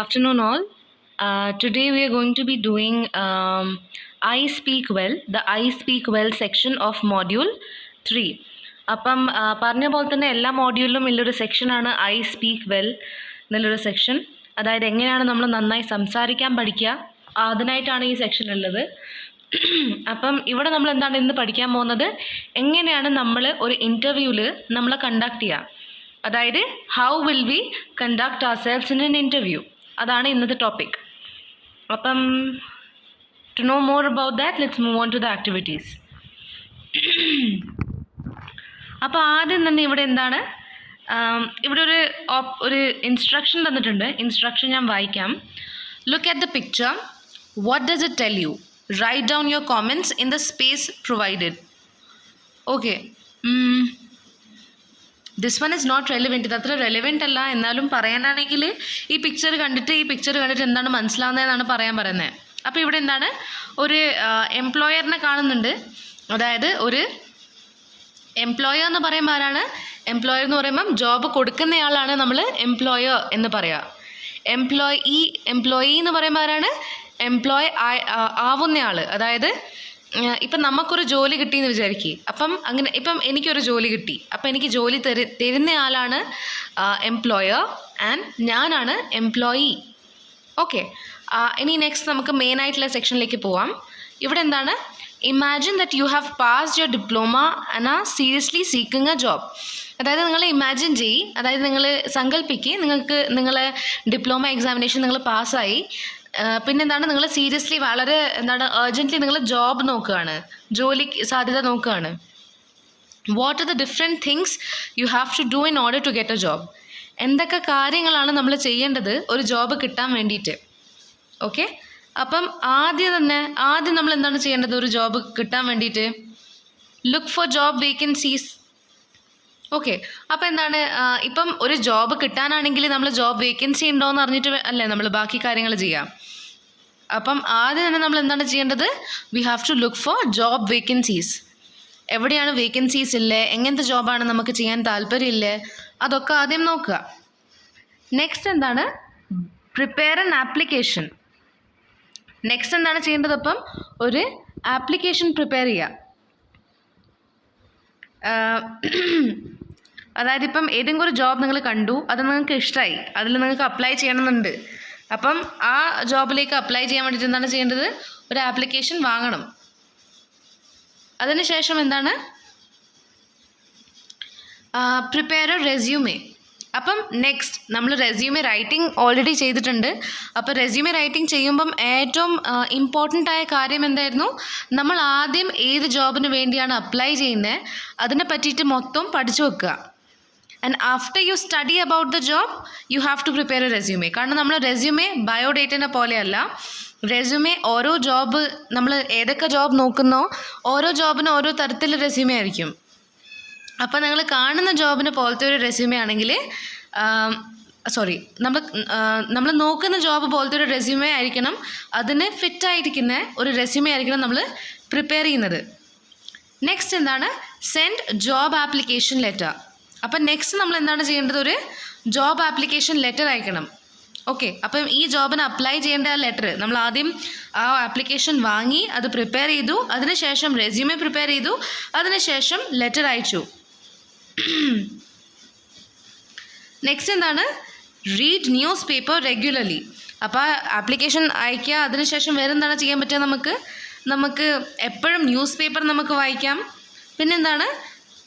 Afternoon all. Today we are going to be doing I Speak Well, the I Speak Well section of Module 3. അപ്പം പറഞ്ഞ പോലെ തന്നെ എല്ലാ മോഡ്യൂളിലും ഉള്ളൊരു സെക്ഷനാണ് ഐ സ്പീക്ക് വെൽ എന്നുള്ളൊരു സെക്ഷൻ. അതായത് എങ്ങനെയാണ് നമ്മൾ നന്നായി സംസാരിക്കാൻ പഠിക്കുക, അതിനായിട്ടാണ് ഈ സെക്ഷൻ ഉള്ളത്. അപ്പം ഇവിടെ നമ്മൾ എന്താണ് ഇന്ന് പഠിക്കാൻ പോകുന്നത്, എങ്ങനെയാണ് നമ്മൾ ഒരു ഇൻ്റർവ്യൂവിൽ നമ്മൾ കണ്ടക്ട് ചെയ്യുക, അതായത് how will we conduct ourselves in an interview, അതാണ് ഇന്നത്തെ ടോപ്പിക്. അപ്പം to know more about that let's move on to the activities. അപ്പോൾ ആദ്യം തന്നെ ഇവിടെ എന്താണ്, ഇവിടെ ഒരു ഇൻസ്ട്രക്ഷൻ തന്നിട്ടുണ്ട്. ഇൻസ്ട്രക്ഷൻ ഞാൻ വായിക്കാം. Look at the picture. What does it tell you? Write down your comments in the space provided. Okay, this one is not relevant. ഇത് അത്ര റെലവെൻ്റ് അല്ല, എന്നാലും പറയാനാണെങ്കിൽ ഈ പിക്ചർ കണ്ടിട്ട് എന്താണ് മനസ്സിലാവുന്നതെന്നാണ് പറയാൻ പറയുന്നത്. അപ്പോൾ ഇവിടെ എന്താണ്, ഒരു എംപ്ലോയറിനെ കാണുന്നുണ്ട്. അതായത് ഒരു എംപ്ലോയർ എന്ന് പറയുമ്പോൾ ആരാണ്? എംപ്ലോയർ എന്ന് പറയുമ്പം ജോബ് കൊടുക്കുന്നയാളാണ് നമ്മൾ എംപ്ലോയർ എന്ന് പറയുക. എംപ്ലോയി എന്ന് പറയുമ്പോൾ ആരാണ്? എംപ്ലോയ് ആവുന്നയാൾ. അതായത് ഇപ്പം നമുക്കൊരു ജോലി കിട്ടിയെന്ന് വിചാരിക്കുക. ഇപ്പം എനിക്കൊരു ജോലി കിട്ടി. അപ്പം എനിക്ക് ജോലി തരുന്ന ആളാണ് എംപ്ലോയർ ആൻഡ് ഞാനാണ് എംപ്ലോയി. ഓക്കെ, ഇനി നെക്സ്റ്റ് നമുക്ക് മെയിൻ ആയിട്ടുള്ള സെക്ഷനിലേക്ക് പോവാം. ഇവിടെ എന്താണ്, imagine that you have passed your diploma and are seriously seeking a job. അതായത് നിങ്ങൾ ഇമാജിൻ ചെയ്യ്, അതായത് നിങ്ങൾ സങ്കല്പിക്കുക, നിങ്ങളെ ഡിപ്ലോമ എക്സാമിനേഷൻ നിങ്ങൾ പാസ്സായി. പിന്നെന്താണ്, നിങ്ങൾ സീരിയസ്ലി വളരെ അർജൻറ്റ്ലി നിങ്ങൾ ജോബ് നോക്കുകയാണ്, ജോലി സാധ്യത നോക്കുകയാണ്. What are the different things you have to do in order to get a job? എന്തൊക്കെ കാര്യങ്ങളാണ് നമ്മൾ ചെയ്യേണ്ടത് ഒരു ജോബ് കിട്ടാൻ വേണ്ടിയിട്ട്? ഓക്കെ, അപ്പം ആദ്യം നമ്മൾ എന്താണ് ചെയ്യേണ്ടത് ഒരു ജോബ് കിട്ടാൻ വേണ്ടിയിട്ട്? Look for job vacancies. Okay, അപ്പോൾ എന്താണ്, ഇപ്പം ഒരു ജോബ് കിട്ടാനാണെങ്കിൽ നമ്മൾ ജോബ് വേക്കൻസി ഉണ്ടോ എന്ന് അറിഞ്ഞിട്ട് അല്ലേ നമ്മൾ ബാക്കി കാര്യങ്ങൾ ചെയ്യാം. അപ്പം ആദ്യം തന്നെ നമ്മൾ എന്താണ് ചെയ്യേണ്ടത്? We have to look for job vacancies. എവിടെയാണ് വേക്കൻസീസ് ഇല്ലേ, എങ്ങനത്തെ ജോബാണ് നമുക്ക് ചെയ്യാൻ താല്പര്യമില്ലേ, അതൊക്കെ ആദ്യം നോക്കുക. നെക്സ്റ്റ് എന്താണ്, പ്രിപ്പയർ ആൻ ആപ്ലിക്കേഷൻ. നെക്സ്റ്റ് എന്താണ് ചെയ്യേണ്ടത്? അപ്പം ഒരു ആപ്ലിക്കേഷൻ പ്രിപ്പയർ ചെയ്യുക. അതായത് ഇപ്പം ഏതെങ്കിലും ഒരു ജോബ് നിങ്ങൾ കണ്ടു, അത് നിങ്ങൾക്ക് ഇഷ്ടമായി, അതിൽ നിങ്ങൾക്ക് അപ്ലൈ ചെയ്യണമെന്നുണ്ട്. അപ്പം ആ ജോബിലേക്ക് അപ്ലൈ ചെയ്യാൻ വേണ്ടിയിട്ട് എന്താണ് ചെയ്യേണ്ടത്? ഒരു ആപ്ലിക്കേഷൻ വാങ്ങണം. അതിനുശേഷം എന്താണ്, പ്രിപ്പയർ എ റെസ്യൂമേ. അപ്പം നെക്സ്റ്റ് നമ്മൾ റെസ്യൂമേ റൈറ്റിംഗ് ഓൾറെഡി ചെയ്തിട്ടുണ്ട്. അപ്പോൾ റെസ്യൂമേ റൈറ്റിംഗ് ചെയ്യുമ്പം ഏറ്റവും ഇമ്പോർട്ടൻ്റ് ആയ കാര്യം എന്തായിരുന്നു, നമ്മൾ ആദ്യം ഏത് ജോബിന് വേണ്ടിയാണ് അപ്ലൈ ചെയ്യുന്നത് അതിനെ പറ്റിയിട്ട് മൊത്തം പഠിച്ചു വെക്കുക. And after you study about the job you have to prepare a resume. കാരണം നമ്മൾ റെസ്യൂമേ ബയോഡേറ്റിനെ പോലെയല്ല. റെസ്യൂമേ ഓരോ ജോബ്, നമ്മൾ ഏതൊക്കെ ജോബ് നോക്കുന്നോ ഓരോ ജോബിനും ഓരോ തരത്തിൽ റെസ്യൂമേ ആയിരിക്കും. അപ്പോൾ നിങ്ങൾ കാണുന്ന ജോബിന് പോലത്തെ ഒരു റെസ്യൂമേ ആണെങ്കിൽ നമ്മൾ നോക്കുന്ന ജോബ് പോലത്തെ ഒരു റെസ്യൂമേ ആയിരിക്കണം, അതിന് ഫിറ്റായിരിക്കുന്ന ഒരു റെസ്യൂമേ ആയിരിക്കണം നമ്മൾ പ്രിപ്പയർ ചെയ്യുന്നത്. നെക്സ്റ്റ് എന്താണ്, സെൻഡ് ജോബ് ആപ്ലിക്കേഷൻ ലെറ്റർ. അപ്പം നെക്സ്റ്റ് നമ്മൾ എന്താണ് ചെയ്യേണ്ടത്, ഒരു ജോബ് ആപ്ലിക്കേഷൻ ലെറ്റർ അയക്കണം. ഓക്കെ, അപ്പം ഈ ജോബിന് അപ്ലൈ ചെയ്യേണ്ട ആ ലെറ്റർ നമ്മൾ ആദ്യം ആ ആപ്ലിക്കേഷൻ വാങ്ങി അത് പ്രിപ്പയർ ചെയ്തു, അതിനുശേഷം റെസ്യൂമേ പ്രിപ്പയർ ചെയ്തു, അതിനുശേഷം ലെറ്റർ അയച്ചു. നെക്സ്റ്റ് എന്താണ്, റീഡ് ന്യൂസ് പേപ്പർ റെഗുലർലി. അപ്പോൾ ആ ആപ്ലിക്കേഷൻ അയക്കുക, അതിനുശേഷം വേറെ എന്താണ് ചെയ്യാൻ പറ്റുക, നമുക്ക് എപ്പോഴും ന്യൂസ് പേപ്പർ നമുക്ക് വായിക്കാം. പിന്നെന്താണ്,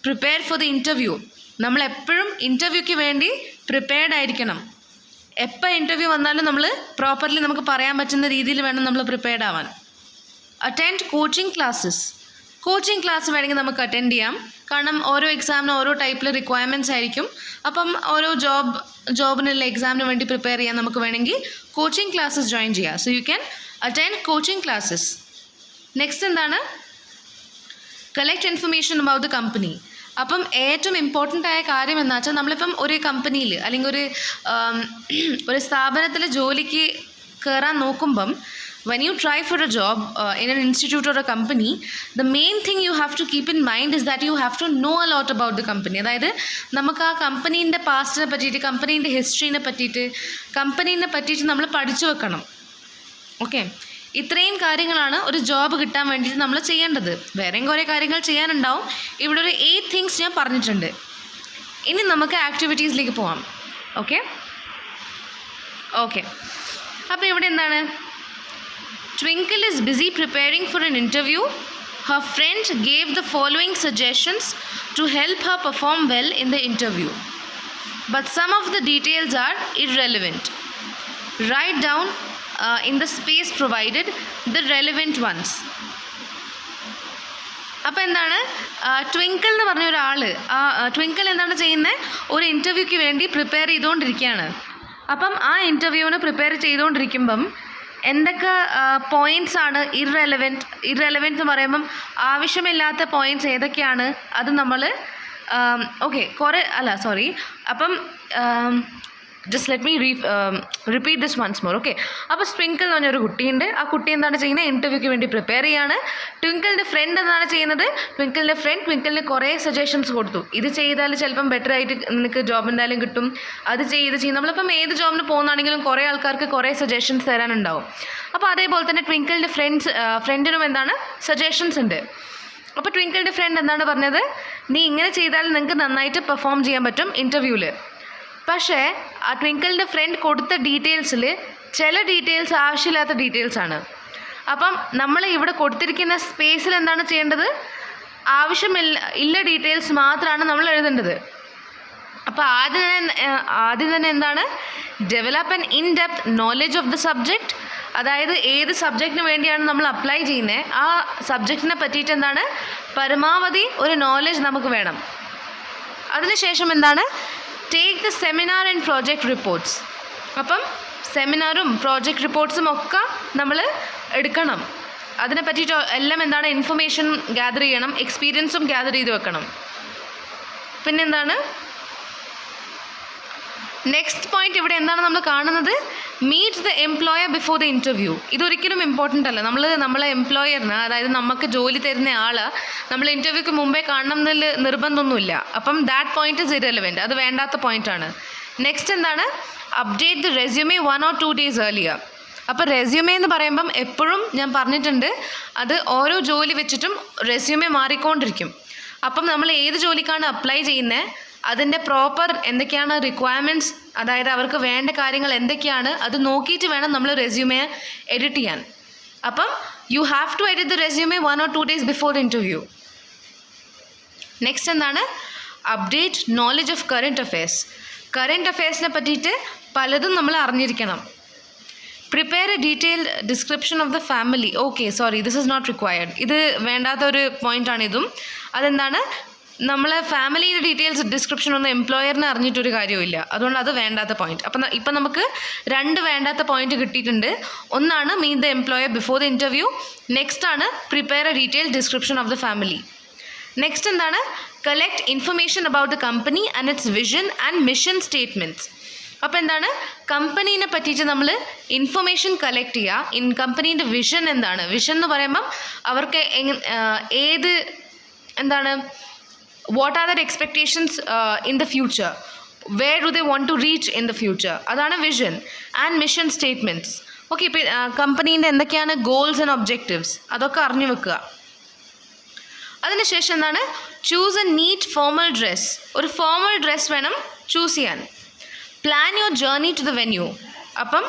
പ്രിപ്പയർ ഫോർ ദി ഇൻ്റർവ്യൂ. നമ്മൾ എപ്പോഴും ഇൻ്റർവ്യൂക്ക് വേണ്ടി പ്രിപ്പയർഡ് ആയിരിക്കണം. എപ്പോൾ ഇൻ്റർവ്യൂ വന്നാലും നമ്മൾ പ്രോപ്പർലി നമുക്ക് പറയാൻ പറ്റുന്ന രീതിയിൽ വേണം നമ്മൾ പ്രിപ്പയർഡ് ആവാൻ. Attend coaching classes. Coaching class വേണമെങ്കിൽ നമുക്ക് അറ്റൻഡ് ചെയ്യാം. കാരണം ഓരോ എക്സാമിനും ഓരോ ടൈപ്പിൽ റിക്വയർമെൻറ്റ്സ് ആയിരിക്കും. അപ്പം ഓരോ ജോബിനുള്ള എക്സാമിന് വേണ്ടി പ്രിപ്പയർ ചെയ്യാൻ നമുക്ക് വേണമെങ്കിൽ കോച്ചിങ് ക്ലാസ്സസ് ജോയിൻ ചെയ്യാം. So you can attend coaching classes. Next എന്താണ്, collect information about the company. അപ്പം ഏറ്റവും ഇമ്പോർട്ടൻ്റ് ആയ കാര്യം എന്താ വെച്ചാൽ, നമ്മളിപ്പം ഒരു കമ്പനിയിൽ അല്ലെങ്കിൽ ഒരു സ്ഥാപനത്തിൽ ജോലിക്ക് കയറാൻ നോക്കുമ്പം when you try for a job in an institute or a company, the main thing you have to keep in mind is that you have to know a lot about the company. അതായത് നമുക്ക് ആ കമ്പനീൻ്റെ പാസ്റ്റിനെ പറ്റിയിട്ട്, കമ്പനീൻ്റെ ഹിസ്റ്ററിനെ പറ്റിയിട്ട്, കമ്പനീനെ പറ്റിയിട്ട് നമ്മൾ പഠിച്ചു വെക്കണം. Okay, ഇത്രയും കാര്യങ്ങളാണ് ഒരു ജോബ് കിട്ടാൻ വേണ്ടിയിട്ട് നമ്മൾ ചെയ്യേണ്ടത്. വേറെയും കുറേ കാര്യങ്ങൾ ചെയ്യാനുണ്ടാവും. ഇവിടെ ഒരു 8 തിങ്സ് ഞാൻ പറഞ്ഞിട്ടുണ്ട്. ഇനി നമുക്ക് ആക്ടിവിറ്റീസിലേക്ക് പോവാം. ഓക്കെ ഓക്കെ അപ്പോൾ ഇവിടെ എന്താണ്? Twinkle is busy preparing for an interview. Her friend gave the following suggestions to help her perform well in the interview. But some of the details are irrelevant. Write down in the space provided the relevant ones. അപ്പോൾ എന്താണ്, twinkle എന്ന് പറഞ്ഞ ഒരാൾ, twinkle എന്താണ് ചെയ്യുന്നത്? ഒരു ഇൻ്റർവ്യൂക്ക് വേണ്ടി prepare ചെയ്തുകൊണ്ടിരിക്കുകയാണ്. അപ്പം ആ ഇൻ്റർവ്യൂവിന് പ്രിപ്പയർ ചെയ്തുകൊണ്ടിരിക്കുമ്പം എന്തൊക്കെ പോയിൻറ്റ്സ് ആണ് ഇറെലവൻറ്റ് എന്ന് പറയുമ്പം ആവശ്യമില്ലാത്ത പോയിൻറ്റ്സ് ഏതൊക്കെയാണ് അത് നമ്മൾ അപ്പം just let me repeat this once more. Okay, അപ്പോൾ ട്വിങ്കിൾ എന്ന് പറഞ്ഞൊരു കുട്ടിയുണ്ട്. ആ കുട്ടി എന്താണ് ചെയ്യുന്നത്? ഇൻ്റർവ്യൂക്ക് വേണ്ടി പ്രിപ്പയർ ചെയ്യാണ്. ട്വിങ്കിളിൻ്റെ ഫ്രണ്ട് എന്താണ് ചെയ്യുന്നത്? ട്വിങ്കിളിന് കുറേ സജഷൻസ് കൊടുത്തു. ഇത് ചെയ്താൽ ചിലപ്പം ബെറ്റർ ആയിട്ട് നിനക്ക് ജോബ് എന്തായാലും കിട്ടും, അത് ചെയ്യും. നമ്മളിപ്പം ഏത് ജോബിന് പോകുന്നതാണെങ്കിലും കുറേ ആൾക്കാർക്ക് കുറേ സജഷൻസ് തരാനുണ്ടാവും. അപ്പോൾ അതേപോലെ തന്നെ ട്വിങ്കിളിൻ്റെ ഫ്രണ്ടിനും എന്താണ് സജഷൻസ് ഉണ്ട്. അപ്പോൾ ട്വിങ്കിളിൻ്റെ ഫ്രണ്ട് എന്താണ് പറഞ്ഞത്? നീ ഇങ്ങനെ ചെയ്താൽ നിങ്ങൾക്ക് നന്നായിട്ട് പെർഫോം ചെയ്യാൻ പറ്റും ഇൻ്റർവ്യൂവിൽ. പക്ഷേ ആ ട്വിങ്കിളിൻ്റെ ഫ്രണ്ട് കൊടുത്ത ഡീറ്റെയിൽസിൽ ചില ഡീറ്റെയിൽസ് ആവശ്യമില്ലാത്ത ഡീറ്റെയിൽസാണ്. അപ്പം നമ്മൾ ഇവിടെ കൊടുത്തിരിക്കുന്ന സ്പേസിൽ എന്താണ് ചെയ്യേണ്ടത്? ആവശ്യമില്ല ഡീറ്റെയിൽസ് മാത്രമാണ് നമ്മൾ എഴുതേണ്ടത്. അപ്പോൾ ആദ്യം തന്നെ എന്താണ്? Develop an in depth knowledge of the subject. അതായത് ഏത് സബ്ജക്റ്റിന് വേണ്ടിയാണ് നമ്മൾ അപ്ലൈ ചെയ്യുന്നത്, ആ സബ്ജക്റ്റിനെ പറ്റിയിട്ട് എന്താണ് പരമാവധി ഒരു നോളജ് നമുക്ക് വേണം. അതിനുശേഷം എന്താണ്? Take the seminar and project reports. അപ്പം സെമിനാറും പ്രോജക്റ്റ് റിപ്പോർട്ട്സും ഒക്കെ നമ്മൾ എടുക്കണം. അതിനെ പറ്റിയിട്ട് എല്ലാം എന്താണ് ഇൻഫർമേഷൻ ഗ്യാദർ ചെയ്യണം, എക്സ്പീരിയൻസും ഗ്യാദർ ചെയ്ത് വെക്കണം. പിന്നെന്താണ് നെക്സ്റ്റ് പോയിന്റ്? ഇവിടെ എന്താണ് നമ്മൾ കാണുന്നത്? Meet the employer before the interview. ഇതൊരിക്കലും ഇമ്പോർട്ടൻ്റ് അല്ല. നമ്മളെ എംപ്ലോയറിന്, അതായത് നമുക്ക് ജോലി തരുന്ന ആൾ നമ്മൾ ഇൻ്റർവ്യൂക്ക് മുമ്പേ കാണണം എന്നതിൽ നിർബന്ധമൊന്നുമില്ല. അപ്പം ദാറ്റ് പോയിന്റ് ഇസ് ഇറെലവൻറ്റ്, അത് വേണ്ടാത്ത പോയിൻ്റാണ്. നെക്സ്റ്റ് എന്താണ്? Update the resume 1 or 2 days earlier. അപ്പോൾ റെസ്യൂമേ എന്ന് പറയുമ്പം എപ്പോഴും ഞാൻ പറഞ്ഞിട്ടുണ്ട്, അത് ഓരോ ജോലി വെച്ചിട്ടും റെസ്യൂമേ മാറിക്കൊണ്ടിരിക്കും. അപ്പം നമ്മൾ ഏത് ജോലിക്കാണ് അപ്ലൈ ചെയ്യുന്നത്, അതിൻ്റെ പ്രോപ്പർ എന്തൊക്കെയാണ് റിക്വയർമെൻറ്റ്സ്, അതായത് അവർക്ക് വേണ്ട കാര്യങ്ങൾ എന്തൊക്കെയാണ്, അത് നോക്കിയിട്ട് വേണം നമ്മൾ റെസ്യൂമേ എഡിറ്റ് ചെയ്യാൻ. അപ്പം you have to edit the resume 1 or 2 days before the interview. Next എന്താണ്? Update knowledge of current affairs. Current അഫെയർസിനെ പറ്റിയിട്ട് പലതും നമ്മൾ അറിഞ്ഞിരിക്കണം. Prepare a detailed description of the family. Okay, sorry, this is not required. ഇത് വേണ്ടാത്തൊരു പോയിൻ്റാണ് ഇതും. അതെന്താണ്? നമ്മളെ ഫാമിലിയുടെ ഡീറ്റെയിൽസ് ഡിസ്ക്രിപ്ഷൻ ഒന്നും എംപ്ലോയറിനെ അറിഞ്ഞിട്ടൊരു കാര്യമില്ല. അതുകൊണ്ട് അത് വേണ്ടാത്ത പോയിന്റ്. അപ്പം ഇപ്പം നമുക്ക് 2 വേണ്ടാത്ത പോയിന്റ് കിട്ടിയിട്ടുണ്ട്. ഒന്നാണ് meet the employer before the interview. Next ആണ് prepare a detailed description of the family. Next എന്താണ്? Collect information about the company and its vision and mission statements. അപ്പോൾ എന്താണ്? കമ്പനീനെ പറ്റിയിട്ട് നമ്മൾ ഇൻഫർമേഷൻ കളക്ട് ചെയ്യുക. കമ്പനീൻ്റെ വിഷൻ എന്താണ്? വിഷൻ എന്ന് പറയുമ്പം അവർക്ക് എന്താണ് what are their expectations in the future, where do they want to reach in the future, അതാണ് vision. And mission statements. Okay, ഇപ്പോൾ കമ്പനീൻ്റെ എന്തൊക്കെയാണ് ഗോൾസ് ആൻഡ് ഒബ്ജക്റ്റീവ്സ്, അതൊക്കെ അറിഞ്ഞു വെക്കുക. അതിനുശേഷം എന്താണ്? Choose a neat formal dress. ഒരു ഫോർമൽ ഡ്രസ് വേണം ചൂസ് ചെയ്യാൻ. Plan your journey to the venue. അപ്പം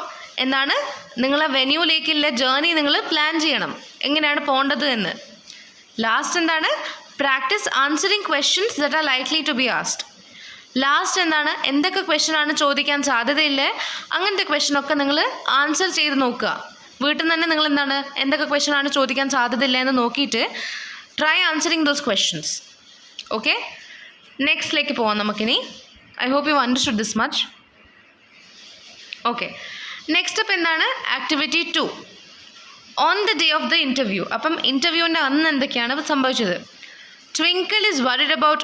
എന്താണ്? നിങ്ങളെ വെന്യൂലേക്കുള്ള ജേർണി നിങ്ങൾ പ്ലാൻ ചെയ്യണം, എങ്ങനെയാണ് പോകേണ്ടത് എന്ന്. ലാസ്റ്റ് എന്താണ്? Practice answering questions that are likely to be asked. Last എന്താണ്? എന്തൊക്കെ ക്വസ്റ്റ്യൻ ആണ് ചോദിക്കാൻ സാധ്യതയില്ലേ, അങ്ങനത്തെ ക്വസ്റ്റ്യനൊക്കെ നിങ്ങൾ ആൻസർ ചെയ്ത് നോക്കുക. വീട്ടിൽ നിന്ന് തന്നെ നിങ്ങൾ എന്താണ് എന്തൊക്കെ ക്വസ്റ്റ്യൻ ആണ് ചോദിക്കാൻ സാധ്യതയില്ല എന്ന് നോക്കിയിട്ട് try answering those questions. Okay, നെക്സ്റ്റിലേക്ക് പോവാം നമുക്കിനി. I hope you understood this much. Okay, next അപ്പം എന്താണ്? Activity 2, on the day of the interview. അപ്പം ഇൻ്റർവ്യൂവിൻ്റെ അന്ന് എന്തൊക്കെയാണ് സംഭവിച്ചത്? Twinkle is worried about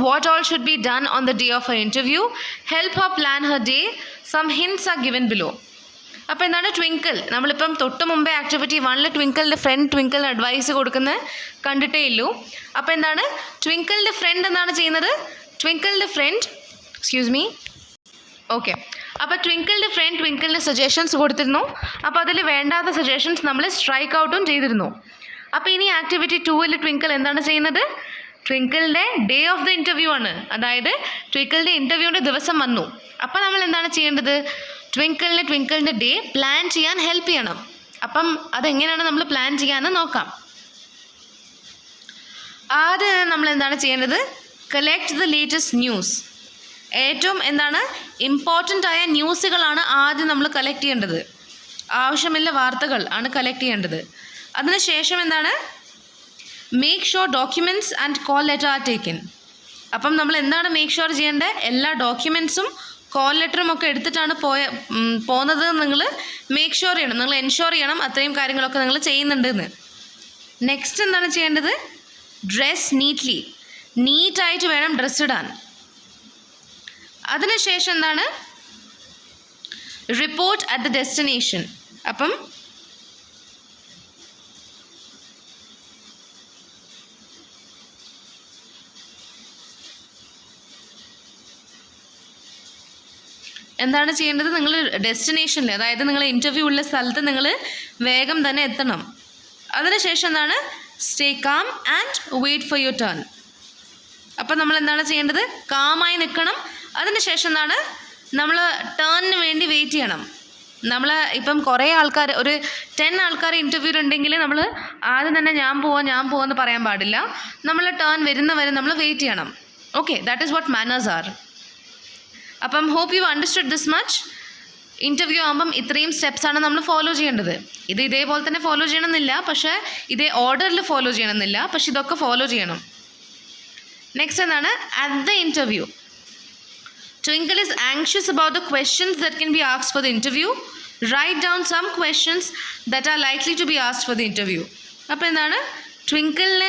what all should be done on the day of her interview. Help her plan her day. Some hints are given below. അപ്പോൾ എന്താണ് twinkle? നമ്മളിപ്പം തൊട്ട് മുമ്പേ ആക്ടിവിറ്റി 1 ട്വിങ്കിളിൻ്റെ ഫ്രണ്ട് ട്വിങ്കിളിന് അഡ്വൈസ് കൊടുക്കുന്നത് കണ്ടിട്ടേ ഇല്ലൂ. അപ്പോൾ എന്താണ് ട്വിങ്കിളിൻ്റെ ഫ്രണ്ട് എന്താണ് ചെയ്യുന്നത്? ട്വിങ്കിളിൻ്റെ ഫ്രണ്ട് ഓക്കെ, അപ്പോൾ ട്വിങ്കിളിൻ്റെ ഫ്രണ്ട് ട്വിങ്കിളിന് സജഷൻസ് കൊടുത്തിരുന്നു. അപ്പോൾ അതിൽ വേണ്ടാത്ത സജഷൻസ് നമ്മൾ സ്ട്രൈക്ക് ഔട്ടും ചെയ്തിരുന്നു. അപ്പോൾ ഇനി ആക്ടിവിറ്റി 2 ട്വിങ്കിൾ എന്താണ് ചെയ്യുന്നത്? ട്വിങ്കിളിൻ്റെ ഡേ ഓഫ് ദ ഇൻ്റർവ്യൂ ആണ്. അതായത് ട്വിങ്കിളിൻ്റെ ഇൻ്റർവ്യൂവിൻ്റെ ദിവസം വന്നു. അപ്പോൾ നമ്മൾ എന്താണ് ചെയ്യേണ്ടത്? ട്വിങ്കിളിൻ്റെ ഡേ പ്ലാൻ ചെയ്യാൻ ഹെൽപ്പ് ചെയ്യണം. അപ്പം അതെങ്ങനെയാണ് നമ്മൾ പ്ലാൻ ചെയ്യാമെന്ന് നോക്കാം. ആദ്യം നമ്മൾ എന്താണ് ചെയ്യേണ്ടത്? Collect the latest news. ഏറ്റവും എന്താണ് ഇമ്പോർട്ടൻ്റ് ആയ ന്യൂസുകളാണ് ആദ്യം നമ്മൾ കളക്ട് ചെയ്യേണ്ടത്. ആവശ്യമുള്ള വാർത്തകൾ ആണ് കളക്ട് ചെയ്യേണ്ടത്. അതിനുശേഷം എന്താണ്? Make sure documents and call letter are taken. അപ്പം നമ്മൾ എന്താണ് മേക്ക് ഷുവർ ചെയ്യേണ്ടത്? എല്ലാ ഡോക്യുമെൻറ്റ്സും കോൾ ലെറ്ററും ഒക്കെ എടുത്തിട്ടാണ് പോകുന്നത് നിങ്ങൾ മേക്ക് ഷുവർ ചെയ്യണം, നിങ്ങൾ എൻഷുവർ ചെയ്യണം അത്രയും കാര്യങ്ങളൊക്കെ നിങ്ങൾ ചെയ്യുന്നുണ്ടെന്ന്. നെക്സ്റ്റ് എന്താണ് ചെയ്യേണ്ടത്? ഡ്രസ് നീറ്റായിട്ട് വേണം ഡ്രസ്സ് ഇടാൻ. അതിനുശേഷം എന്താണ്? Report at the destination. അപ്പം എന്താണ് ചെയ്യേണ്ടത്? നിങ്ങൾ ഡെസ്റ്റിനേഷനിൽ, അതായത് നിങ്ങൾ ഇൻ്റർവ്യൂ ഉള്ള സ്ഥലത്ത് നിങ്ങൾ വേഗം തന്നെ എത്തണം. അതിനുശേഷം എന്താണ്? Stay calm and wait for your turn. അപ്പം നമ്മൾ എന്താണ് ചെയ്യേണ്ടത്? കാമായി നിൽക്കണം. അതിനുശേഷം എന്താണ്? നമ്മൾ ടേണിന് വേണ്ടി വെയിറ്റ് ചെയ്യണം. നമ്മൾ ഇപ്പം കുറേ ആൾക്കാർ, ഒരു 10 ആൾക്കാർ ഇൻ്റർവ്യൂ ഉണ്ടെങ്കിൽ നമ്മൾ ആദ്യം തന്നെ ഞാൻ പോവാന്ന് പറയാൻ പാടില്ല. നമ്മൾ ടേൺ വരുന്നവരെ നമ്മൾ വെയിറ്റ് ചെയ്യണം. Okay, that is what manners are. അപ്പം hope you understood this much. Interview ആകുമ്പം ഇത്രയും സ്റ്റെപ്സാണ് നമ്മൾ ഫോളോ ചെയ്യേണ്ടത്. ഇതേപോലെ തന്നെ ഫോളോ ചെയ്യണമെന്നില്ല, പക്ഷേ ഇതേ ഓർഡറിൽ ഫോളോ ചെയ്യണമെന്നില്ല, പക്ഷെ ഇതൊക്കെ ഫോളോ ചെയ്യണം. നെക്സ്റ്റ് എന്താണ്? At the interview, Twinkle is anxious about the questions that can be asked for the interview. Write down some questions that are likely to be asked for the interview. അപ്പോൾ എന്താണ്? ട്വിങ്കിളിനെ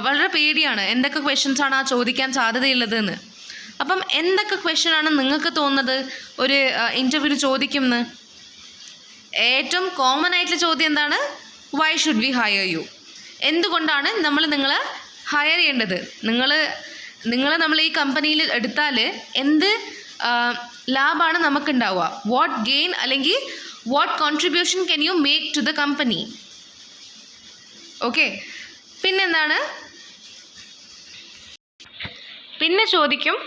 വളരെ പേടിയാണ് എന്തൊക്കെ questions ആണ് ചോദിക്കാൻ സാധ്യതയുള്ളതെന്ന്. അപ്പം എന്തൊക്കെ ക്വസ്റ്റ്യൻ ആണ് നിങ്ങൾക്ക് തോന്നുന്നത് ഒരു ഇൻ്റർവ്യൂവിൽ ചോദിക്കുമെന്ന്? ഏറ്റവും കോമൺ ആയിട്ടുള്ള ചോദ്യം എന്താണ്? Why should we hire you? എന്തുകൊണ്ടാണ് നമ്മൾ നിങ്ങളെ ഹയർ ചെയ്യേണ്ടത്? നിങ്ങൾ നമ്മൾ ഈ കമ്പനിയിൽ എടുത്താൽ എന്ത് ലാഭമാണ് നമുക്കുണ്ടാവുക? വാട്ട് ഗെയിൻ അല്ലെങ്കിൽ what contribution can you make to the company? Okay, പിന്നെന്താണ്? പിന്നെ ചോദിക്കും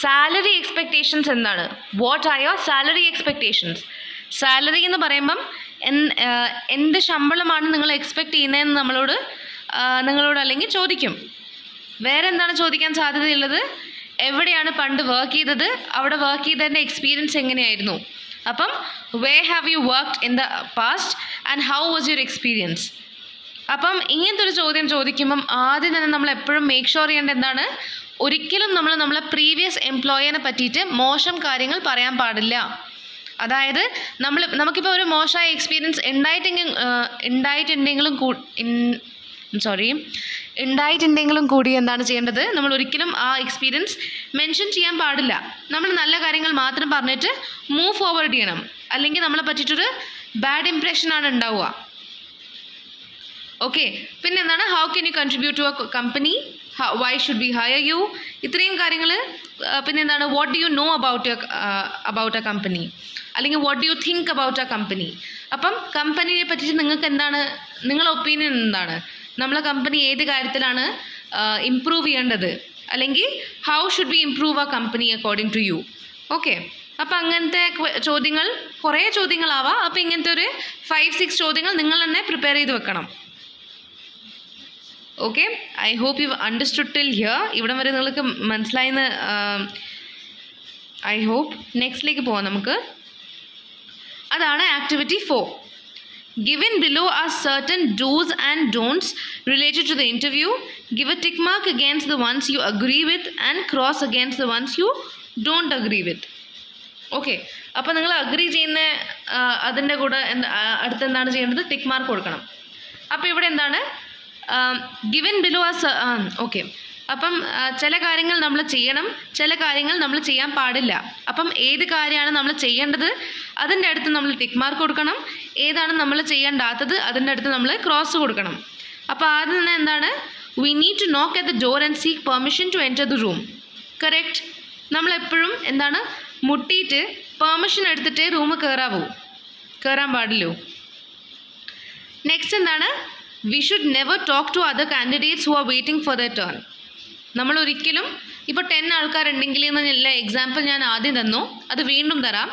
സാലറി എക്സ്പെക്റ്റേഷൻസ് എന്താണ്? What are your salary expectations? Salary എന്ന് പറയുമ്പം എന്ത് ശമ്പളമാണ് നിങ്ങൾ എക്സ്പെക്റ്റ് ചെയ്യുന്നതെന്ന് നിങ്ങളോട് അല്ലെങ്കിൽ ചോദിക്കും. വേറെ എന്താണ് ചോദിക്കാൻ സാധ്യതയുള്ളത്? എവിടെയാണ് പണ്ട് വർക്ക് ചെയ്തത്? അവിടെ വർക്ക് ചെയ്തതിൻ്റെ എക്സ്പീരിയൻസ് എങ്ങനെയായിരുന്നു? അപ്പം where have you worked in the past and how was your experience? അപ്പം ഇങ്ങനത്തെ ഒരു ചോദ്യം ചോദിക്കുമ്പം ആദ്യം തന്നെ നമ്മൾ എപ്പോഴും മേക്ക് ഷുവർ ചെയ്യേണ്ടത് എന്താണ്? ഒരിക്കലും നമ്മളെ പ്രീവിയസ് എംപ്ലോയറിനെ പറ്റിയിട്ട് മോശം കാര്യങ്ങൾ പറയാൻ പാടില്ല. അതായത് നമുക്കിപ്പോൾ ഒരു മോശമായ എക്സ്പീരിയൻസ് ഉണ്ടായിട്ടുണ്ടെങ്കിലും കൂടി എന്താണ് ചെയ്യേണ്ടത്? നമ്മൾ ഒരിക്കലും ആ എക്സ്പീരിയൻസ് മെൻഷൻ ചെയ്യാൻ പാടില്ല. നമ്മൾ നല്ല കാര്യങ്ങൾ മാത്രം പറഞ്ഞിട്ട് മൂവ് ഫോർവേഡ് ചെയ്യണം. അല്ലെങ്കിൽ നമ്മളെ പറ്റിയിട്ടൊരു ബാഡ് ഇംപ്രഷനാണ് ഉണ്ടാവുക. ഓക്കെ, പിന്നെ എന്താണ്? How can you contribute to a company? Why should we hire you? ഇത്രയും കാര്യങ്ങൾ. പിന്നെ എന്താണ്? What do you know about a company? അല്ലെങ്കിൽ what do you think about a company? അപ്പം കമ്പനിയെ പറ്റിയിട്ട് നിങ്ങൾക്ക് എന്താണ്, നിങ്ങളുടെ ഒപ്പീനിയൻ എന്താണ്? നമ്മളെ കമ്പനി ഏത് കാര്യത്തിലാണ് ഇംപ്രൂവ് ചെയ്യേണ്ടത്? അല്ലെങ്കിൽ how should we improve a company according to you? Okay, അപ്പം അങ്ങനത്തെ ചോദ്യങ്ങൾ കുറേ ചോദ്യങ്ങളാവാം. അപ്പോൾ ഇങ്ങനത്തെ ഒരു 5-6 ചോദ്യങ്ങൾ നിങ്ങൾ തന്നെ പ്രിപ്പയർ ചെയ്ത് വെക്കണം. Okay, I hope you understood till here. ഇവിടം വരെ നിങ്ങൾക്ക് മനസ്സിലായെന്ന് ഐ ഹോപ്പ്. നെക്സ്റ്റിലേക്ക് പോവാം നമുക്ക്. അതാണ് activity 4. Given below are certain do's and don'ts related to the interview. Give a tick mark against the ones you agree with and cross against the ones you don't agree with. Okay, അപ്പോൾ നിങ്ങൾ agri ചെയ്യുന്ന അതിൻ്റെ കൂടെ അടുത്ത് എന്താണ് ചെയ്യേണ്ടത്? Tick mark കൊടുക്കണം. അപ്പോൾ ഇവിടെ എന്താണ്? ഗിവൻ ബിലോ ഓക്കെ, അപ്പം ചില കാര്യങ്ങൾ നമ്മൾ ചെയ്യണം, ചില കാര്യങ്ങൾ നമ്മൾ ചെയ്യാൻ പാടില്ല. അപ്പം ഏത് കാര്യമാണ് നമ്മൾ ചെയ്യേണ്ടത് അതിൻ്റെ അടുത്ത് നമ്മൾ ടിക്ക് മാർക്ക് കൊടുക്കണം, ഏതാണ് നമ്മൾ ചെയ്യേണ്ടാത്തത് അതിൻ്റെ അടുത്ത് നമ്മൾ ക്രോസ് കൊടുക്കണം. അപ്പോൾ ആദ്യം തന്നെ എന്താണ്, we need to knock at the door and seek permission to enter the room. Correct. നമ്മളെപ്പോഴും എന്താണ്, മുട്ടിയിട്ട് പെർമിഷൻ എടുത്തിട്ടേ റൂം കയറാൻ പാടില്ലൂ. നെക്സ്റ്റ് എന്താണ്, we should never talk to other candidates who are waiting for the turn. നമ്മൾ ഒരിക്കലും ഇപ്പോൾ 10 ആൾക്കാരുണ്ടെങ്കിൽ എന്നുള്ള എക്സാമ്പിൾ ഞാൻ ആദ്യം തന്നു, അത് വീണ്ടും തരാം.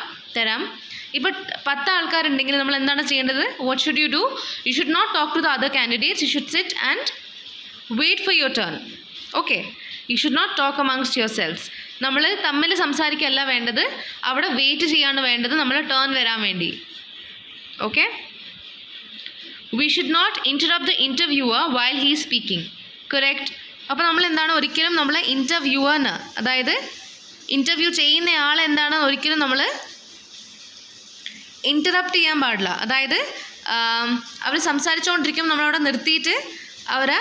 ഇപ്പോൾ 10 ആൾക്കാരുണ്ടെങ്കിൽ നമ്മൾ എന്താണ് ചെയ്യേണ്ടത്, what should you do, you should not talk to the other candidates, you should sit and wait for your turn. Okay, you should not talk amongst yourselves. നമ്മൾ തമ്മിൽ സംസാരിക്കുകയല്ല വേണ്ടത്, അവിടെ വെയിറ്റ് ചെയ്യാണ് വേണ്ടത് നമ്മൾ ടേൺ വരാൻ വേണ്ടി. Okay, we should not interrupt the interviewer while he speaking. Correct. അപ്പോൾ നമ്മൾ എന്താണ്, ഒരിക്കലും നമ്മൾ ഇൻ്റർവ്യൂവറിന്, അതായത് ഇൻ്റർവ്യൂ ചെയ്യുന്ന ആൾ എന്താണ്, ഒരിക്കലും നമ്മൾ ഇൻറ്ററപ്റ്റ് ചെയ്യാൻ പാടില്ല. അതായത് അവർ സംസാരിച്ചുകൊണ്ടിരിക്കും, നമ്മളവിടെ നിർത്തിയിട്ട് അവരെ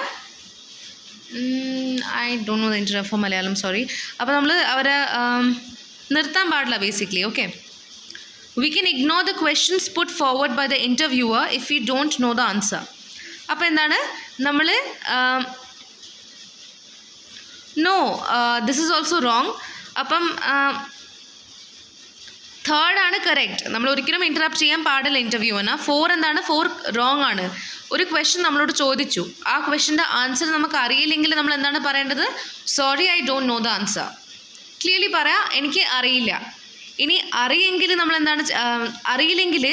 I don't know the interview for Malayalam, sorry. അപ്പോൾ നമ്മൾ അവരെ നിർത്താൻ പാടില്ല basically. Okay, we can ignore the questions put forward by the interviewer if you don't know the answer. അപ്പോൾ എന്താണ്, നമ്മൾ no, this is also wrong. അപ്പം തേർഡാണ് കറക്റ്റ്. നമ്മൾ ഒരിക്കലും ഇൻറ്ററപ്റ്റ് ചെയ്യാൻ പാടില്ല ഇൻ്റർവ്യൂവിന്. 4 എന്താണ്, 4 റോങ് ആണ്. ഒരു ക്വസ്റ്റ്യൻ നമ്മളോട് ചോദിച്ചു, ആ ക്വസ്റ്റ്യൻ്റെ ആൻസർ നമുക്ക് അറിയില്ലെങ്കിൽ നമ്മൾ എന്താണ് പറയേണ്ടത്, sorry I don't know the answer. Clearly പറയാം, എനിക്ക് അറിയില്ല. ഇനി അറിയെങ്കിൽ നമ്മൾ എന്താണ്, അറിയില്ലെങ്കിൽ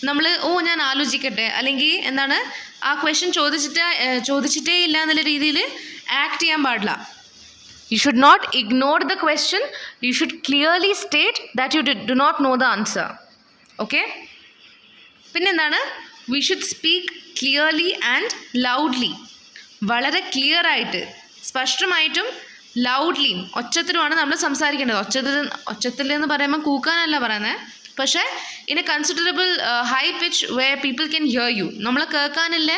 നമ്മൾ ഞാൻ ആലോചിക്കട്ടെ, അല്ലെങ്കിൽ എന്താണ്, ആ ക്വസ്റ്റ്യൻ ചോദിച്ചിട്ടേ ഇല്ല എന്നുള്ള രീതിയിൽ ആക്ട് ചെയ്യാൻ പാടില്ല. You should not ignore the question. You should clearly state that you do not know the answer. Okay? പിന്നെന്താണ്, we should speak clearly and loudly. വളരെ ക്ലിയർ ആയിട്ട്, സ്പഷ്ടമായിട്ടും ലൗഡ്ലിയും ഒച്ചത്തിലുമാണ് നമ്മൾ സംസാരിക്കേണ്ടത്. ഒച്ചത്തിൽ എന്ന് പറയുമ്പോൾ കൂക്കാനല്ല പറയുന്നത്, പക്ഷേ in a considerable high pitch where people can hear you. നമ്മൾ കേൾക്കാനില്ല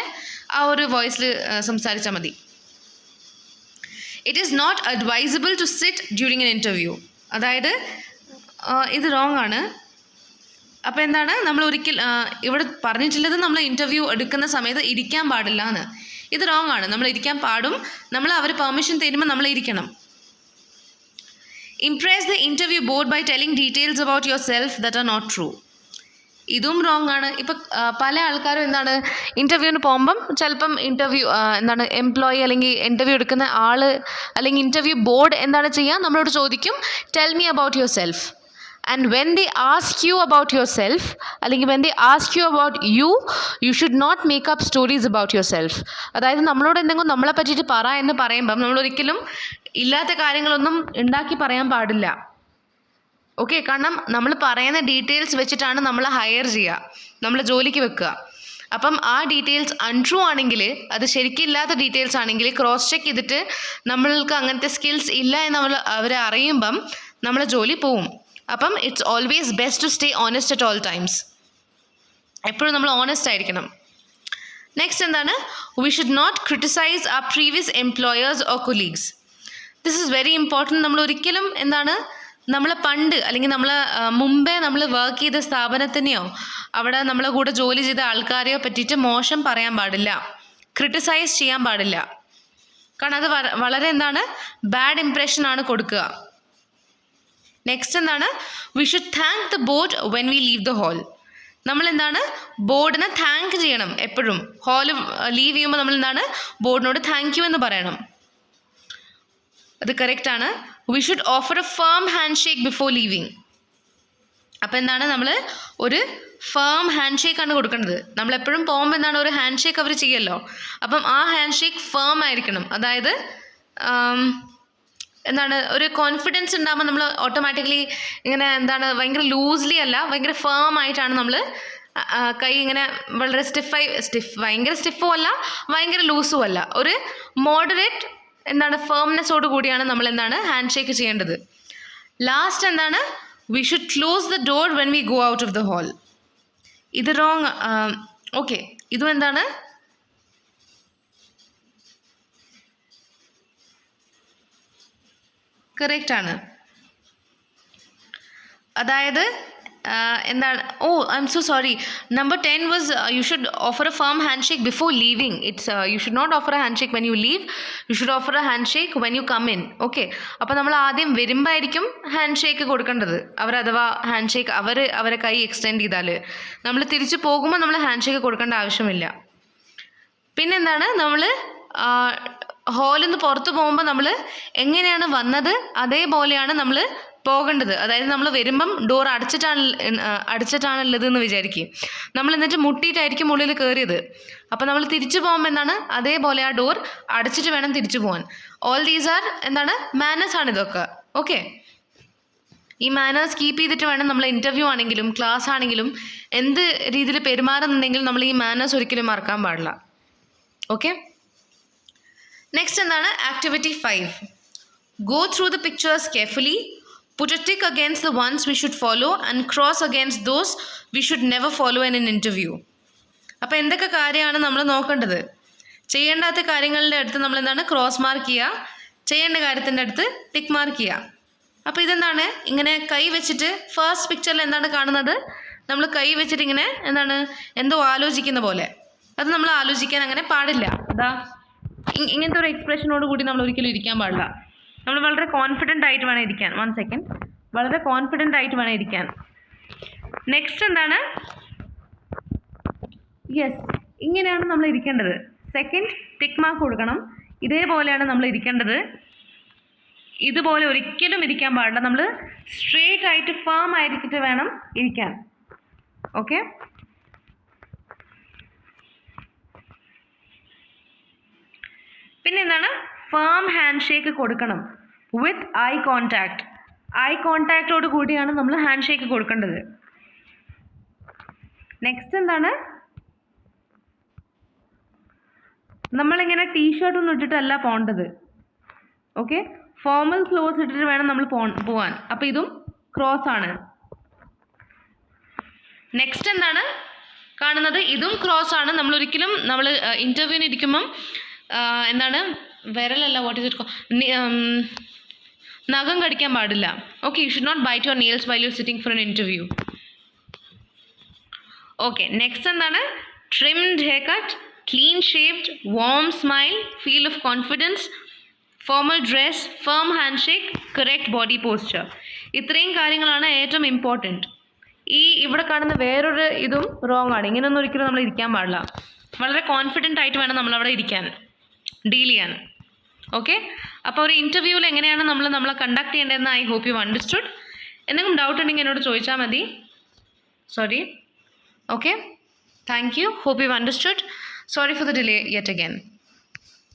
ആ ഒരു വോയിസിൽ സംസാരിച്ചാൽ മതി. It is not advisable to sit during an interview. അതായത് ഇത് റോങ് ആണ്. അപ്പോൾ എന്താണ്, നമ്മൾ ഇവിടെ പറഞ്ഞിട്ടുള്ളത് നമ്മൾ ഇൻ്റർവ്യൂ എടുക്കുന്ന സമയത്ത് ഇരിക്കാൻ പാടില്ല എന്ന്. ഇത് റോങ് ആണ്. നമ്മൾ ഇരിക്കാൻ പാടും. നമ്മൾ അവർ പെർമിഷൻ തരുമ്പോൾ നമ്മൾ ഇരിക്കണം. Impress the interview board by telling details about yourself that are not true. ഇതും റോങ് ആണ്. ഇപ്പം പല ആൾക്കാരും എന്താണ്, ഇൻ്റർവ്യൂവിന് പോകുമ്പം ചിലപ്പം എന്താണ് എംപ്ലോയി അല്ലെങ്കിൽ ഇൻ്റർവ്യൂ എടുക്കുന്ന ആൾ അല്ലെങ്കിൽ ഇൻ്റർവ്യൂ ബോർഡ് എന്താണ് ചെയ്യുക, നമ്മളോട് ചോദിക്കും tell me about yourself. And when they ask you about yourself, അല്ലെങ്കിൽ when they ask you about you should not make up stories about yourself. അതായത് നമ്മളോട് എന്തെങ്കിലും നമ്മളെ പറ്റിയിട്ട് എന്ന് പറയുമ്പം നമ്മളൊരിക്കലും ഇല്ലാത്ത കാര്യങ്ങളൊന്നും ഉണ്ടാക്കി പറയാൻ പാടില്ല. ഓക്കെ, കാരണം നമ്മൾ പറയുന്ന ഡീറ്റെയിൽസ് വെച്ചിട്ടാണ് നമ്മൾ ഹയർ ചെയ്യുക, നമ്മൾ ജോലിക്ക് വെക്കുക. അപ്പം ആ ഡീറ്റെയിൽസ് അൺട്രൂ ആണെങ്കിൽ, അത് ശരിക്കില്ലാത്ത ഡീറ്റെയിൽസ് ആണെങ്കിൽ ക്രോസ് ചെക്ക് ചെയ്തിട്ട് നമ്മൾക്ക് അങ്ങനത്തെ സ്കിൽസ് ഇല്ല എന്ന് അവരെ അറിയുമ്പം നമ്മളെ ജോലി പോവും. അപ്പം it's always best to stay honest at all times. എപ്പോഴും നമ്മൾ ഓണസ്റ്റ് ആയിരിക്കണം. നെക്സ്റ്റ് എന്താണ്, we should not criticise our previous employers or colleagues. This is very important. നമ്മൾ ഒരിക്കലും എന്താണ്, നമ്മളെ പണ്ട് അല്ലെങ്കിൽ മുമ്പേ നമ്മൾ വർക്ക് ചെയ്ത സ്ഥാപനത്തിനെയോ അവിടെ നമ്മളെ കൂടെ ജോലി ചെയ്ത ആൾക്കാരെയോ പറ്റിയിട്ട് മോശം പറയാൻ പാടില്ല, ക്രിട്ടിസൈസ് ചെയ്യാൻ പാടില്ല. കാരണം അത് വളരെ എന്താണ്, ബാഡ് ഇംപ്രഷനാണ് കൊടുക്കുക. നെക്സ്റ്റ് എന്താണ്, we should thank the board when we leave the hall. നമ്മൾ എന്താണ്, ബോർഡിനെ താങ്ക് ചെയ്യണം. എപ്പോഴും ഹോൾ ലീവ് ചെയ്യുമ്പോൾ നമ്മൾ എന്താണ്, ബോർഡിനോട് താങ്ക് യു എന്ന് പറയണം. അത് കറക്റ്റാണ്. We should offer a firm hand shake before living. അപ്പോൾ എന്താണ്, നമ്മൾ ഒരു ഫേം ഹാൻഡ് ഷേക്കാണ് കൊടുക്കേണ്ടത്. നമ്മളെപ്പോഴും പോകുമ്പോൾ എന്താണ്, ഒരു ഹാൻഡ് ഷേക്ക് അവർ ചെയ്യുമല്ലോ. അപ്പം ആ ഹാൻഡ് ഷേക്ക് ഫേം ആയിരിക്കണം. അതായത് എന്താണ്, ഒരു കോൺഫിഡൻസ് ഉണ്ടാകുമ്പോൾ നമ്മൾ ഓട്ടോമാറ്റിക്കലി ഇങ്ങനെ എന്താണ്, ഭയങ്കര ലൂസ്ലി അല്ല, ഭയങ്കര ഫേം ആയിട്ടാണ് നമ്മൾ കൈ ഇങ്ങനെ വളരെ ഭയങ്കര സ്റ്റിഫും അല്ല, ഭയങ്കര ലൂസും അല്ല, ഒരു മോഡറേറ്റ് എന്താണ് ഫേംനെസ്സോട് കൂടിയാണ് നമ്മൾ എന്താണ് ഹാൻഡ് ഷേക്ക് ചെയ്യേണ്ടത്. ലാസ്റ്റ് എന്താണ്, we should close the door when we go out of the hall. ഇത് റോങ്. ഓക്കെ, ഇതും എന്താണ്, കറക്റ്റ് ആണ്. അതായത് എന്താണ്, oh I'm so sorry, number 10 was you should offer a firm hand shake before leaving. It's you should not offer a hand shake when you leave, you should offer a hand shake when you come in. Okay, അപ്പോൾ നമ്മൾ ആദ്യം വരുമ്പോഴായിരിക്കും hand shake കൊടുക്കേണ്ടത്. അഥവാ hand shake അവരെ കൈ extend ചെയ്താൽ, നമ്മൾ തിരിച്ചു പോകുമ്പോൾ നമ്മൾ ഹാൻഡ് ഷേക്ക് കൊടുക്കേണ്ട ആവശ്യമില്ല. പിന്നെന്താണ്, നമ്മൾ ഹാളിൽ നിന്ന് പുറത്ത് പോകുമ്പോൾ നമ്മൾ എങ്ങനെയാണ് വന്നത് അതേപോലെയാണ് നമ്മൾ പോകേണ്ടത്. അതായത് നമ്മൾ വരുമ്പം ഡോർ അടച്ചിട്ടാണുള്ളത് എന്ന് വിചാരിക്കും. നമ്മൾ എന്നിട്ട് മുട്ടിയിട്ടായിരിക്കും ഉള്ളിൽ കയറിയത്. അപ്പോൾ നമ്മൾ തിരിച്ചു പോകുമ്പോൾ എന്താണ്, അതേപോലെ ആ ഡോർ അടച്ചിട്ട് വേണം തിരിച്ചു പോകാൻ. ഓൾ ദീസ് ആർ എന്താണ്, മാനേഴ്സ് ആണ് ഇതൊക്കെ. ഓക്കെ, ഈ മാനേഴ്സ് കീപ്പ് ചെയ്തിട്ട് വേണം നമ്മൾ ഇൻ്റർവ്യൂ ആണെങ്കിലും ക്ലാസ് ആണെങ്കിലും എന്ത് രീതിയിൽ പെരുമാറുന്നുണ്ടെങ്കിലും നമ്മൾ ഈ മാനേഴ്സ് ഒരിക്കലും മറക്കാൻ പാടില്ല. ഓക്കെ, നെക്സ്റ്റ് എന്താണ്, activity 5. Go through the pictures carefully, put a tick against the ones we should follow and cross against those we should never follow in an interview. അപ്പോൾ എന്തൊക്കെ കാര്യമാണ് നമ്മൾ നോക്കേണ്ടത്? ചെയ്യേണ്ടാത്ത കാര്യങ്ങളുടെ അടുത്ത് നമ്മൾ എന്താണ്, ക്രോസ് മാർക്ക് ചെയ്യുക. ചെയ്യേണ്ട കാര്യത്തിൻ്റെ അടുത്ത് ടിക്ക് മാർക്ക് ചെയ്യുക. അപ്പോൾ ഇതെന്താണ്, ഇങ്ങനെ കൈ വെച്ചിട്ട് ഫസ്റ്റ് പിക്ചറിൽ എന്താണ് കാണുന്നത്, നമ്മൾ കൈ വെച്ചിട്ട് ഇങ്ങനെ എന്താണ്, എന്തോ ആലോചിക്കുന്ന പോലെ. അത് നമ്മൾ ആലോചിക്കാൻ അങ്ങനെ പാടില്ല. അതാ ഇങ്ങനത്തെ ഒരു എക്സ്പ്രഷനോട് കൂടി നമ്മൾ ഒരിക്കലും ഇരിക്കാൻ പാടില്ല. നമ്മൾ വളരെ കോൺഫിഡൻ്റ് ആയിട്ട് വേണം ഇരിക്കാൻ. 1 സെക്കൻഡ്, വളരെ കോൺഫിഡൻ്റ് ആയിട്ട് വേണം ഇരിക്കാൻ. നെക്സ്റ്റ് എന്താണ്, യെസ്, ഇങ്ങനെയാണ് നമ്മൾ ഇരിക്കേണ്ടത്. സെക്കൻഡ് ടിക്ക് മാർക്ക് കൊടുക്കണം. ഇതേപോലെയാണ് നമ്മൾ ഇരിക്കേണ്ടത്. ഇതുപോലെ ഒരിക്കലും ഇരിക്കാൻ പാടില്ല. നമ്മൾ സ്ട്രേറ്റ് ആയിട്ട് ഫേം ആയിരിക്കിട്ട് വേണം ഇരിക്കാൻ. ഓക്കെ, പിന്നെ എന്താണ്, ഫേം ഹാൻഡ് ഷേക്ക് കൊടുക്കണം വിത്ത് ഐ കോണ്ടാക്ട്. ഐ കോണ്ടാക്റ്റോട് കൂടിയാണ് നമ്മൾ ഹാൻഡ് ഷേക്ക് കൊടുക്കേണ്ടത്. നെക്സ്റ്റ് എന്താണ്, നമ്മളിങ്ങനെ ടീഷർട്ടൊന്നും ഇട്ടിട്ടല്ല പോകേണ്ടത്. ഓക്കെ, ഫോർമൽ ക്ലോത്ത്സ് ഇട്ടിട്ട് വേണം നമ്മൾ പോവാൻ. അപ്പോൾ ഇതും ക്രോസ് ആണ്. നെക്സ്റ്റ് എന്താണ് കാണുന്നത്, ഇതും ക്രോസ് ആണ്. നമ്മളൊരിക്കലും നമ്മൾ ഇൻ്റർവ്യൂവിന് ഇരിക്കുമ്പം എന്താണ്, വിരലല്ല, വാട്ട് ഈസ് ഇറ്റ്, നഖം കടിക്കാൻ പാടില്ല. Okay, you should not bite your nails while you sitting for an interview. Okay, next എന്താണ്, trimmed hair cut, clean shaved, warm smile, feel of confidence, formal dress, firm hand shake, correct body posture. ഇത്രയും കാര്യങ്ങളാണ് ഏറ്റവും important. ഇവിടെ കാണുന്ന വേറൊരു ഇതും wrong ആണ്. ഇങ്ങനെയൊന്നും ഒരിക്കലും നമ്മൾ ഇരിക്കാൻ പാടില്ല. വളരെ കോൺഫിഡൻ്റ് ആയിട്ട് വേണം നമ്മളവിടെ ഇരിക്കാൻ, ഡീൽ ചെയ്യാൻ. ഓക്കെ, അപ്പോൾ ഒരു ഇൻ്റർവ്യൂവിൽ എങ്ങനെയാണ് നമ്മളെ കണ്ടക്ട് ചെയ്യേണ്ടതെന്ന് ഐ ഹോപ്പ് യു അണ്ടർസ്റ്റുഡ്. എന്തെങ്കിലും ഡൗട്ട് ഉണ്ടെങ്കിൽ എന്നോട് ചോദിച്ചാൽ മതി. Sorry. Okay, thank you. Hope you understood. Sorry for the delay yet again.